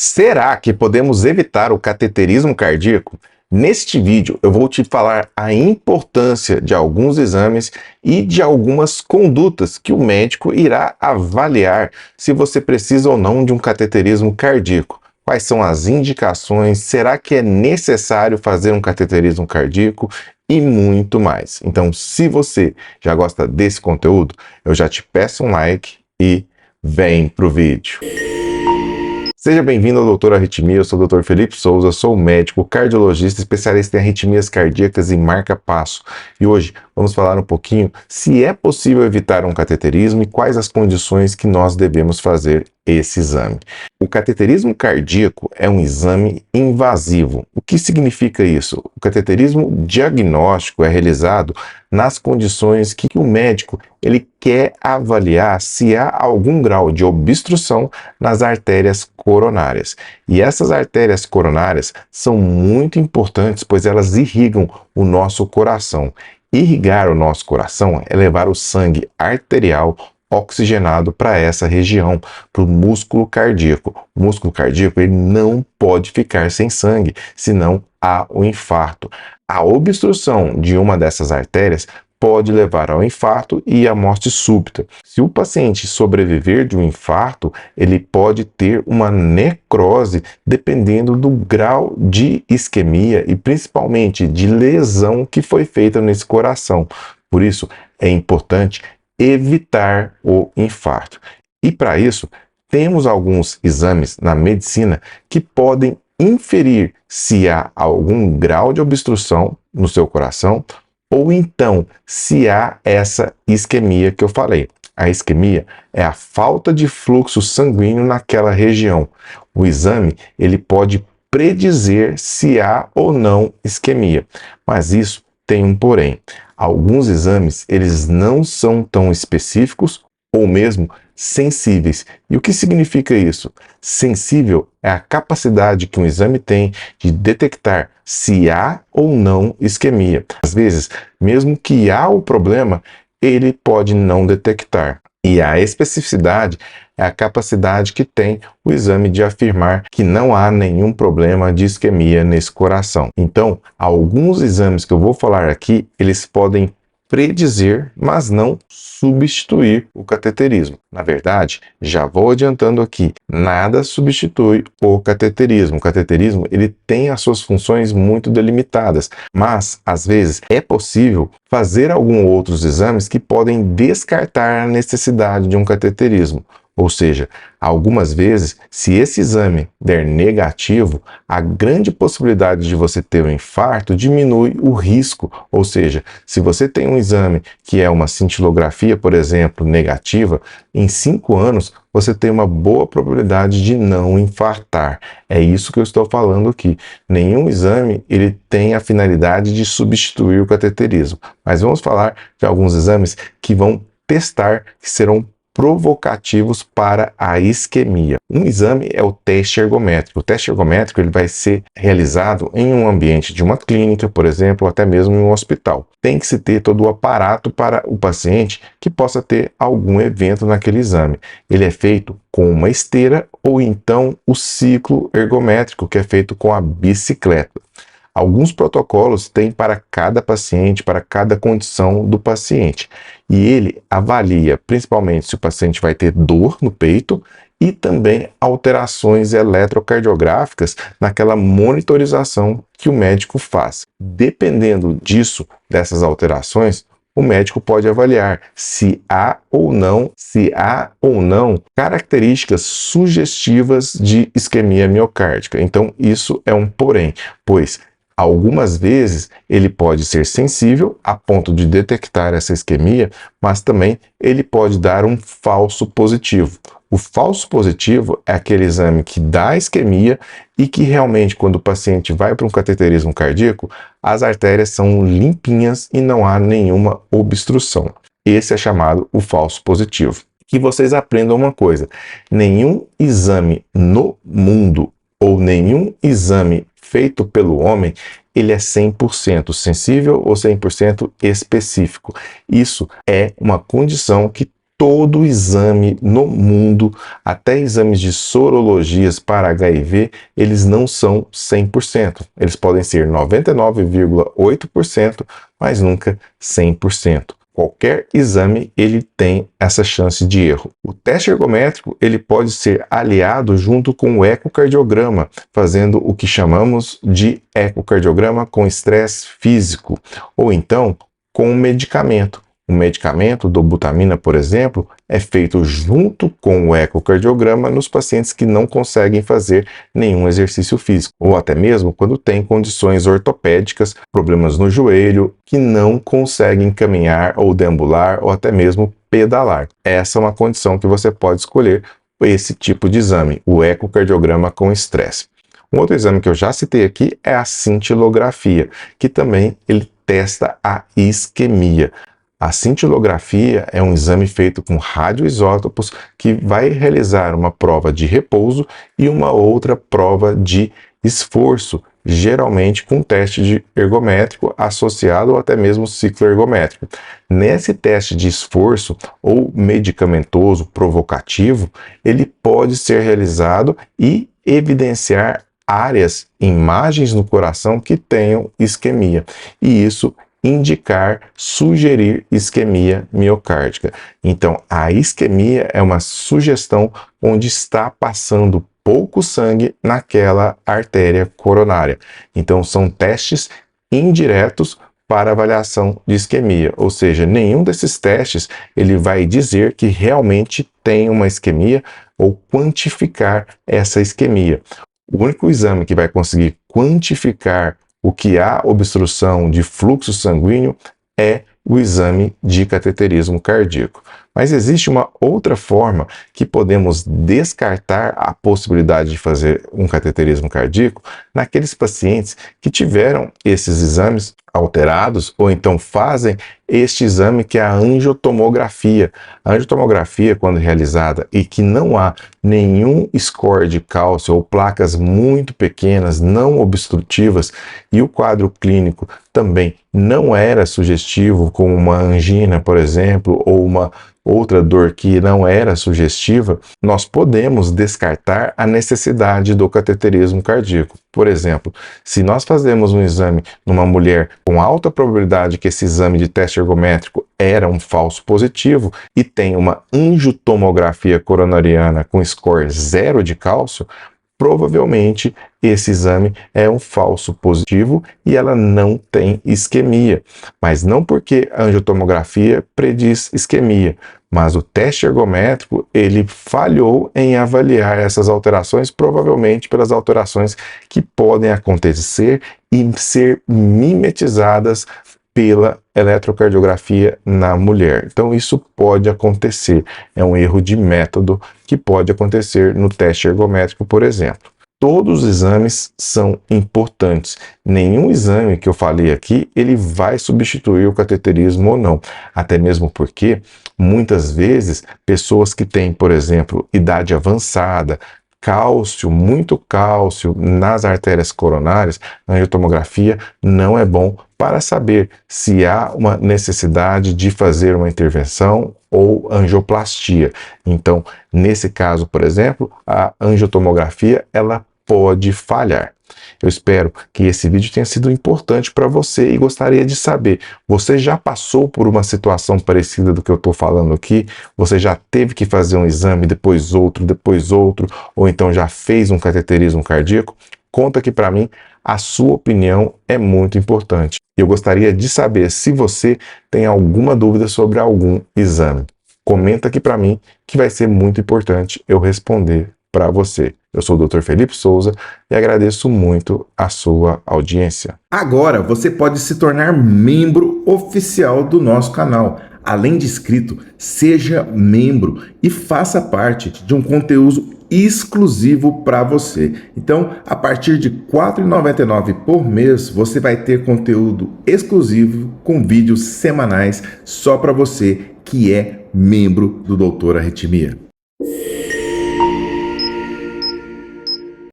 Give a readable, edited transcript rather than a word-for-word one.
Será que podemos evitar o cateterismo cardíaco? Neste vídeo eu vou te falar a importância de alguns exames e de algumas condutas que o médico irá avaliar se você precisa ou não de um cateterismo cardíaco. Quais são as indicações? Será que é necessário fazer um cateterismo cardíaco? E muito mais. Então, se você já gosta desse conteúdo, eu já te peço um like e vem pro vídeo. Seja bem-vindo ao Doutor Arritmia, eu sou o Dr. Felipe Souza, sou médico, cardiologista, especialista em arritmias cardíacas e marca-passo. E hoje vamos falar um pouquinho se é possível evitar um cateterismo e quais as condições que nós devemos fazer esse exame. O cateterismo cardíaco é um exame invasivo. O que significa isso? O cateterismo diagnóstico é realizado nas condições que o médico ele quer avaliar se há algum grau de obstrução nas artérias coronárias. E essas artérias coronárias são muito importantes, pois elas irrigam o nosso coração. Irrigar o nosso coração é levar o sangue arterial oxigenado para essa região, para o músculo cardíaco. O músculo cardíaco ele não pode ficar sem sangue, senão há o infarto. A obstrução de uma dessas artérias pode levar ao infarto e à morte súbita. Se o paciente sobreviver de um infarto, ele pode ter uma necrose dependendo do grau de isquemia e principalmente de lesão que foi feita nesse coração. Por isso, é importante evitar o infarto. E para isso, temos alguns exames na medicina que podem inferir se há algum grau de obstrução no seu coração ou então se há essa isquemia que eu falei. A isquemia é a falta de fluxo sanguíneo naquela região. O exame ele pode predizer se há ou não isquemia, mas isso tem um porém. Alguns exames eles não são tão específicos ou mesmo sensíveis. E o que significa isso? Sensível é a capacidade que um exame tem de detectar se há ou não isquemia. Às vezes, mesmo que há o problema, ele pode não detectar. E a especificidade é a capacidade que tem o exame de afirmar que não há nenhum problema de isquemia nesse coração. Então, alguns exames que eu vou falar aqui, eles podem predizer, mas não substituir o cateterismo. Na verdade, já vou adiantando aqui, nada substitui o cateterismo. O cateterismo, ele tem as suas funções muito delimitadas, mas às vezes é possível fazer alguns outros exames que podem descartar a necessidade de um cateterismo. Ou seja, algumas vezes, se esse exame der negativo, a grande possibilidade de você ter um infarto diminui o risco. Ou seja, se você tem um exame que é uma cintilografia, por exemplo, negativa, em 5 anos você tem uma boa probabilidade de não infartar. É isso que eu estou falando aqui. Nenhum exame ele tem a finalidade de substituir o cateterismo. Mas vamos falar de alguns exames que vão testar, que serão provocativos para a isquemia. Um exame é o teste ergométrico. O teste ergométrico ele vai ser realizado em um ambiente de uma clínica, por exemplo, ou até mesmo em um hospital. Tem que se ter todo o aparato para o paciente que possa ter algum evento naquele exame. Ele é feito com uma esteira ou então o ciclo ergométrico, que é feito com a bicicleta. Alguns protocolos têm para cada paciente, para cada condição do paciente. E ele avalia principalmente se o paciente vai ter dor no peito e também alterações eletrocardiográficas naquela monitorização que o médico faz. Dependendo disso, dessas alterações, o médico pode avaliar se há ou não características sugestivas de isquemia miocárdica. Então, isso é um porém, pois algumas vezes ele pode ser sensível a ponto de detectar essa isquemia, mas também ele pode dar um falso positivo. O falso positivo é aquele exame que dá isquemia e que realmente, quando o paciente vai para um cateterismo cardíaco, as artérias são limpinhas e não há nenhuma obstrução. Esse é chamado o falso positivo. Que vocês aprendam uma coisa: nenhum exame no mundo ou nenhum exame feito pelo homem, ele é 100% sensível ou 100% específico. Isso é uma condição que todo exame no mundo, até exames de sorologias para HIV, eles não são 100%. Eles podem ser 99,8%, mas nunca 100%. Qualquer exame ele tem essa chance de erro. O teste ergométrico ele pode ser aliado junto com o ecocardiograma, fazendo o que chamamos de ecocardiograma com estresse físico, ou então com um medicamento. O medicamento dobutamina, por exemplo, é feito junto com o ecocardiograma nos pacientes que não conseguem fazer nenhum exercício físico, ou até mesmo quando tem condições ortopédicas, problemas no joelho, que não conseguem caminhar ou deambular ou até mesmo pedalar. Essa é uma condição que você pode escolher esse tipo de exame, o ecocardiograma com estresse. Um outro exame que eu já citei aqui é a cintilografia, que também ele testa a isquemia. A cintilografia é um exame feito com radioisótopos que vai realizar uma prova de repouso e uma outra prova de esforço, geralmente com teste de ergométrico associado ou até mesmo ciclo ergométrico. Nesse teste de esforço ou medicamentoso provocativo, ele pode ser realizado e evidenciar áreas, imagens no coração que tenham isquemia. E isso sugerir isquemia miocárdica. Então, a isquemia é uma sugestão onde está passando pouco sangue naquela artéria coronária. Então, são testes indiretos para avaliação de isquemia, ou seja, nenhum desses testes ele vai dizer que realmente tem uma isquemia ou quantificar essa isquemia. O único exame que vai conseguir quantificar o que há obstrução de fluxo sanguíneo é o exame de cateterismo cardíaco. Mas existe uma outra forma que podemos descartar a possibilidade de fazer um cateterismo cardíaco naqueles pacientes que tiveram esses exames alterados ou então fazem este exame que é a angiotomografia. A angiotomografia, quando realizada e que não há nenhum score de cálcio ou placas muito pequenas, não obstrutivas, e o quadro clínico também não era sugestivo, como uma angina, por exemplo, ou uma outra dor que não era sugestiva, nós podemos descartar a necessidade do cateterismo cardíaco. Por exemplo, se nós fazemos um exame numa mulher com alta probabilidade que esse exame de teste ergométrico era um falso positivo e tem uma angiotomografia coronariana com score 0 de cálcio, provavelmente esse exame é um falso positivo e ela não tem isquemia. Mas não porque a angiotomografia prediz isquemia, mas o teste ergométrico ele falhou em avaliar essas alterações, provavelmente pelas alterações que podem acontecer e ser mimetizadas pela eletrocardiografia na mulher. Então isso pode acontecer, é um erro de método que pode acontecer no teste ergométrico, por exemplo. Todos os exames são importantes. Nenhum exame que eu falei aqui, ele vai substituir o cateterismo ou não. Até mesmo porque, muitas vezes, pessoas que têm, por exemplo, idade avançada, cálcio, muito cálcio nas artérias coronárias, a angiotomografia não é bom para saber se há uma necessidade de fazer uma intervenção ou angioplastia. Então, nesse caso, por exemplo, a angiotomografia ela pode falhar. Eu espero que esse vídeo tenha sido importante para você e gostaria de saber, você já passou por uma situação parecida do que eu estou falando aqui? Você já teve que fazer um exame, depois outro, ou então já fez um cateterismo cardíaco? Conta aqui para mim, a sua opinião é muito importante. Eu gostaria de saber se você tem alguma dúvida sobre algum exame. Comenta aqui para mim que vai ser muito importante eu responder para você. Eu sou o Dr. Felipe Souza e agradeço muito a sua audiência. Agora você pode se tornar membro oficial do nosso canal. Além de inscrito, seja membro e faça parte de um conteúdo exclusivo para você. Então, a partir de R$ 4,99 por mês, você vai ter conteúdo exclusivo com vídeos semanais só para você que é membro do Doutor Arritmia.